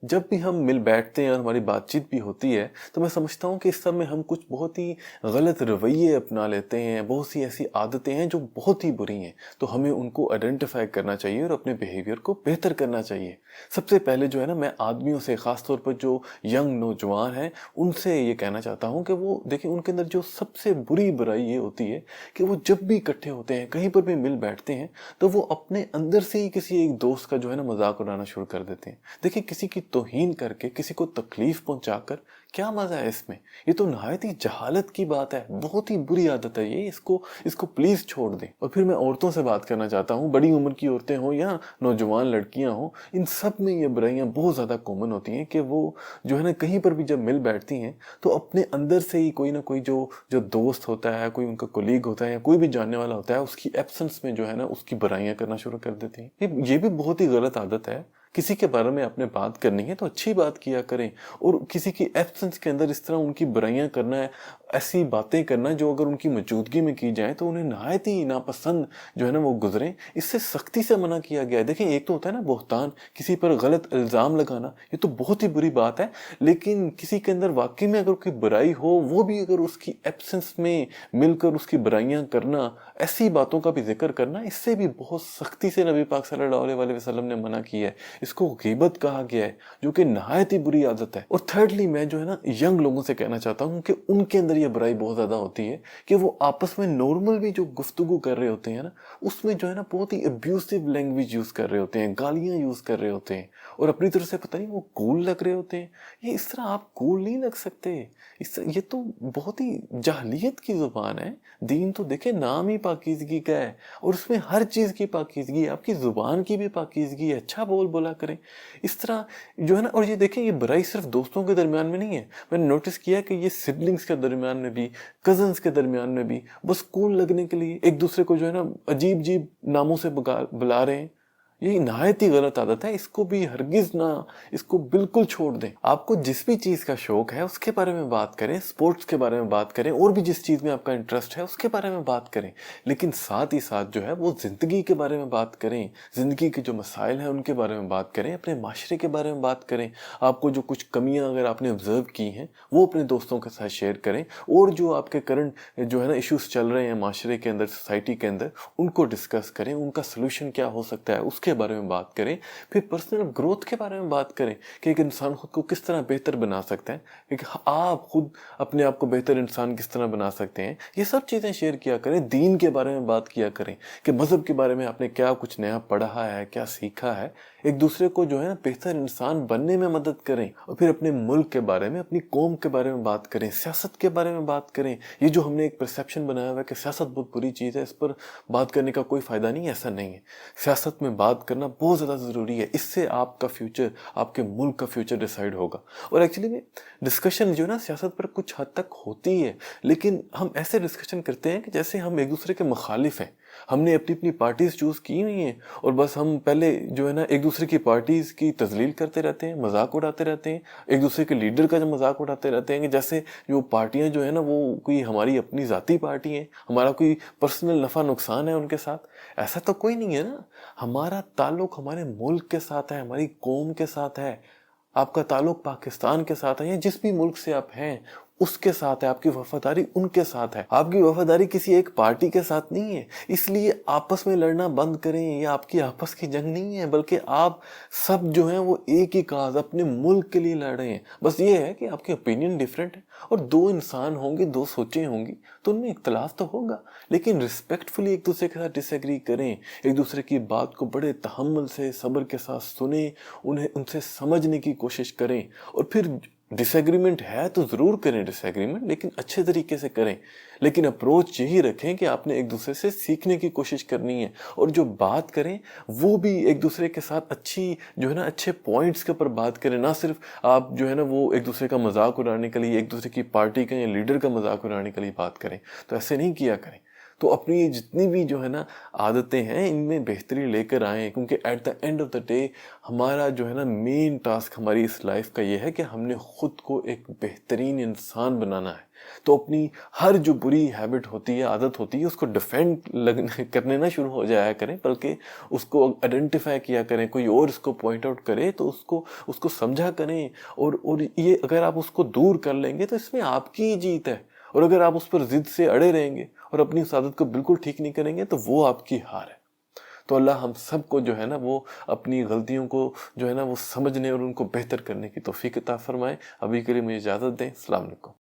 जब भी हम मिल बैठते हैं और हमारी बातचीत भी होती है तो मैं समझता हूँ कि इस सब में हम कुछ बहुत ही गलत रवैये अपना लेते हैं, बहुत सी ऐसी आदतें हैं जो बहुत ही बुरी हैं। तो हमें उनको आइडेंटिफाई करना चाहिए और अपने बिहेवियर को बेहतर करना चाहिए। सबसे पहले जो है ना, मैं आदमियों से, ख़ास तौर पर जो यंग नौजवान हैं, उनसे ये कहना चाहता हूँ कि वो देखिए, उनके अंदर जो सबसे बुरी बुराई ये होती है कि वो जब भी इकट्ठे होते हैं, कहीं पर भी मिल बैठते हैं, तो वो अपने अंदर से ही किसी एक दोस्त का जो है ना मजाक उड़ाना शुरू कर देते हैं। देखिए, किसी की तौहीन करके, किसी को तकलीफ पहुंचाकर क्या मजा है इसमें? ये तो नहायत ही जहालत की बात है, बहुत ही बुरी आदत है ये। इसको इसको प्लीज छोड़ दें। और फिर मैं औरतों से बात करना चाहता हूँ, बड़ी उम्र की औरतें हों या नौजवान लड़कियां हों, इन सब में ये बुराइयां बहुत ज्यादा कॉमन होती हैं कि वो जो है ना, कहीं पर भी जब मिल बैठती हैं तो अपने अंदर से ही कोई ना कोई जो जो दोस्त होता है, कोई उनका कोलीग होता है या कोई भी जानने वाला होता है, उसकी एब्सेंस में जो है ना, उसकी बुराइयां करना शुरू कर देती हैं। ये भी बहुत ही गलत आदत है। किसी के बारे में आपने बात करनी है तो अच्छी बात किया करें, और किसी की एब्सेंस के अंदर इस तरह उनकी बुराइयां करना है, ऐसी बातें करना जो अगर उनकी मौजूदगी में की जाए तो उन्हें नहायत ही नापसंद जो है ना वो गुजरे, इससे सख्ती से मना किया गया है। देखिए, एक तो होता है ना बहतान, किसी पर गलत इल्ज़ाम लगाना, ये तो बहुत ही बुरी बात है। लेकिन किसी के अंदर वाकई में अगर कोई बुराई हो, वो भी अगर उसकी एब्सेंस में मिलकर उसकी बुराइयां करना, ऐसी बातों का भी जिक्र करना, इससे भी बहुत सख्ती से नबी पाक सल्लल्लाहु अलैहि वसल्लम ने मना किया है। इसको गीबत कहा गया है, जो कि नहायत ही बुरी आदत है। और थर्डली, मैं जो है ना यंग लोगों से कहना चाहता हूँ कि उनके अंदर ये बुराई बहुत ज्यादा होती है कि वो आपस में नॉर्मल भी जो गुफ्तगू कर रहे होते हैं ना, उसमें जो है ना बहुत ही अब्यूसिव लैंग्वेज यूज कर रहे होते हैं, गालियां यूज कर रहे होते हैं, और अपनी तरफ से पता नहीं वो कूल लग रहे होते हैं। ये इस तरह आप कूल नहीं लग सकते। ये तो बहुत ही जाहलियत की जुबान है। दीन तो देखे नाम ही पाकीज़गी का है, और उसमें हर चीज़ की पाकीज़गी है, आपकी ज़ुबान की भी पाकीज़गी है। अच्छा बोल बोला करें इस तरह जो है ना। और ये देखें, ये बुराई सिर्फ दोस्तों के दरमियान में नहीं है, मैंने नोटिस किया कि ये सिबलिंग्स के दरमियान में भी, कजन्स के दरमियान में भी, बस कूल लगने के लिए एक दूसरे को जो है ना अजीब अजीब नामों से बुला रहे हैं। ये नहायत ही गलत आदत है, इसको भी हरगिज ना, इसको बिल्कुल छोड़ दें। आपको जिस भी चीज़ का शौक है उसके बारे में बात करें, स्पोर्ट्स के बारे में बात करें, और भी जिस चीज़ में आपका इंटरेस्ट है उसके बारे में बात करें। लेकिन साथ ही साथ जो है वो ज़िंदगी के बारे में बात करें, ज़िंदगी के जो मसाइल हैं उनके बारे में बात करें, अपने माशरे के बारे में बात करें। आपको जो कुछ कमियाँ अगर आपने ऑब्जर्व की हैं वो अपने दोस्तों के साथ शेयर करें, और जो आपके करंट जो है ना इश्यूज चल रहे हैं माशरे के अंदर, सोसाइटी के अंदर, उनको डिस्कस करें, उनका सोल्यूशन क्या हो सकता है उसके बारे में बात करें। फिर पर्सनल ग्रोथ के बारे में बात करें कि एक इंसान खुद को किस तरह बेहतर बना सकता है, कि आप खुद अपने आप को बेहतर इंसान किस तरह बना सकते हैं। ये सब चीज़ें शेयर किया करें। दीन के बारे में बात किया करें कि मज़हब के बारे में आपने क्या कुछ नया पढ़ा है, क्या सीखा है। एक दूसरे को जो है ना बेहतर इंसान बनने में मदद करें। और फिर अपने मुल्क के बारे में, अपनी कौम के बारे में बात करें, सियासत के बारे में बात करें। ये जो हमने एक परसेप्शन बनाया हुआ है कि सियासत बहुत बुरी चीज़ है, इस पर बात करने का कोई फ़ायदा नहीं है, ऐसा नहीं है। सियासत में बात करना बहुत ज़्यादा ज़रूरी है। इससे आपका फ्यूचर, आपके मुल्क का फ्यूचर डिसाइड होगा। और एक्चुअली में डिस्कशन जो है ना सियासत पर कुछ हद तक होती है, लेकिन हम ऐसे डिस्कशन करते हैं कि जैसे हम एक दूसरे के मुखालिफ हैं। हमने अपनी अपनी पार्टीज चूज़ की हुई हैं, और बस हम पहले जो है ना एक दूसरे की पार्टीज की तजलील करते रहते हैं, मजाक उड़ाते रहते हैं, एक दूसरे के लीडर का जो मजाक उड़ाते रहते हैं कि जैसे जो पार्टियां जो है ना वो कोई हमारी अपनी ज़ाती पार्टी है, हमारा कोई पर्सनल नफ़ा नुकसान है उनके साथ। ऐसा तो कोई नहीं है ना। हमारा ताल्लुक हमारे मुल्क के साथ है, हमारी कौम के साथ है। आपका ताल्लुक पाकिस्तान के साथ है या जिस भी मुल्क से आप हैं उसके साथ है। आपकी वफादारी उनके साथ है, आपकी वफादारी किसी एक पार्टी के साथ नहीं है। इसलिए आपस में लड़ना बंद करें। ये आपकी आपस की जंग नहीं है, बल्कि आप सब जो हैं वो एक ही काज, अपने मुल्क के लिए लड़ रहे हैं। बस ये है कि आपके ओपिनियन डिफरेंट है, और दो इंसान होंगे, दो सोचें होंगी, तो उनमें इख्तलाफ तो होगा, लेकिन रिस्पेक्टफुली एक दूसरे के साथ डिसएग्री करें। एक दूसरे की बात को बड़े तहम्मुल से, सब्र के साथ सुने, उन्हें उनसे समझने की कोशिश करें। और फिर डिसएग्रीमेंट है तो ज़रूर करें डिसएग्रीमेंट, लेकिन अच्छे तरीके से करें। लेकिन अप्रोच यही रखें कि आपने एक दूसरे से सीखने की कोशिश करनी है, और जो बात करें वो भी एक दूसरे के साथ अच्छी जो है ना अच्छे पॉइंट्स के ऊपर बात करें। ना सिर्फ आप जो है ना वो एक दूसरे का मजाक उड़ाने के लिए, एक दूसरे की पार्टी का या लीडर का मजाक उड़ाने के लिए बात करें, तो ऐसे नहीं किया करें। तो अपनी ये जितनी भी जो है ना आदतें हैं इनमें बेहतरी लेकर आएँ, क्योंकि at the end of the day हमारा जो है ना मेन टास्क हमारी इस लाइफ का ये है कि हमने खुद को एक बेहतरीन इंसान बनाना है। तो अपनी हर जो बुरी हैबिट होती है, आदत होती है, उसको डिफेंड लगने करने ना शुरू हो जाया करें, बल्कि उसको आइडेंटिफाई किया करें, कोई और इसको पॉइंट आउट करे तो उसको उसको समझा करें। और ये अगर आप उसको दूर कर लेंगे तो इसमें आपकी ही जीत है। और अगर आप उस पर जिद से अड़े रहेंगे और अपनी उस आदत को बिल्कुल ठीक नहीं करेंगे तो वो आपकी हार है। तो अल्लाह हम सबको जो है ना वो अपनी गलतियों को जो है ना वो समझने और उनको बेहतर करने की तौफीक अता फरमाए। अभी के लिए मुझे इजाज़त दें। अस्सलाम वालेकुम।